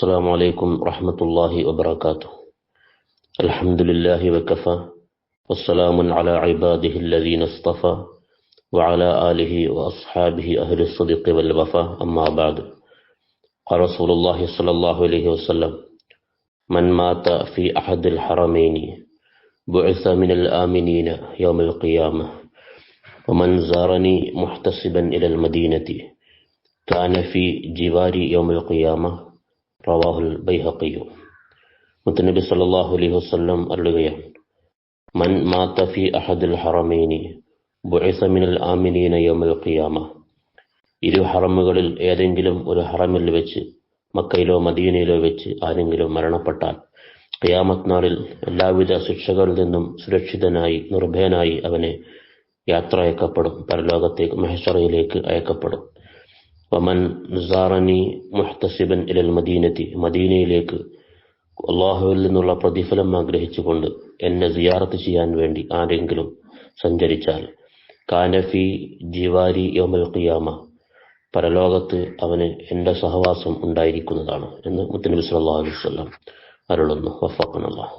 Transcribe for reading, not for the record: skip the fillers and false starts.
السلام عليكم ورحمة الله وبركاته. الحمد لله وكفى والسلام على عباده الذين اصطفى وعلى آله وأصحابه أهل الصدق والوفاء. أما بعد، قال رسول الله صلى الله عليه وسلم: من مات في أحد الحرمين بعث من الآمنين يوم القيامة ومن زارني محتسبا إلى المدينة كان في جواري يوم القيامة. റവാഹുൽ ബൈഹഖി. മുത്തനബി സല്ലല്ലാഹു അലൈഹി വസല്ലം അരുളുകയാണ്: മൻ മാത ഫി അഹദിൽ ഹറമൈനി ബുഇസ മിനൽ ആമിനീന യൗമൽ ഖിയാമ. ഇരു ഹറമുകളിൽ ഏതെങ്കിലും ഒരു ഹറമിൽ വെച്ച്, മക്കയിലോ മദീനയിലോ വെച്ച് ആരെങ്കിലും മരണപ്പെട്ടാൽ ഖിയാമത്ത് നാളിൽ എല്ലാവിധ ശിക്ഷകളിൽ നിന്നും സുരക്ഷിതനായി നിർഭയനായി അവനെ യാത്ര അയക്കപ്പെടും, പരലോകത്തേക്ക് മഹ്ശറയിലേക്ക് അയക്കപ്പെടും. വമൻ സാറനി മുഹ്തസിബൻ ഇലൽ മദീനത്തി, മദീനയിലേക്ക് അല്ലാഹുവിൽ നിന്നുള്ള പ്രതിഫലം ആഗ്രഹിച്ചുകൊണ്ട് എന്നെ സിയാറത്ത് ചെയ്യാൻ വേണ്ടി ആരെങ്കിലും സഞ്ചരിച്ചാൽ കാന ഫീ ജിവാരി യൗമൽ ഖിയാമ, പരലോകത്ത് അവന് എൻ്റെ സഹവാസം ഉണ്ടായിരിക്കുന്നതാണ് എന്ന് മുത്തനബി സല്ലല്ലാഹു അലൈഹി വസല്ലം അരുളുന്നു. വഫഖനല്ലാഹ്.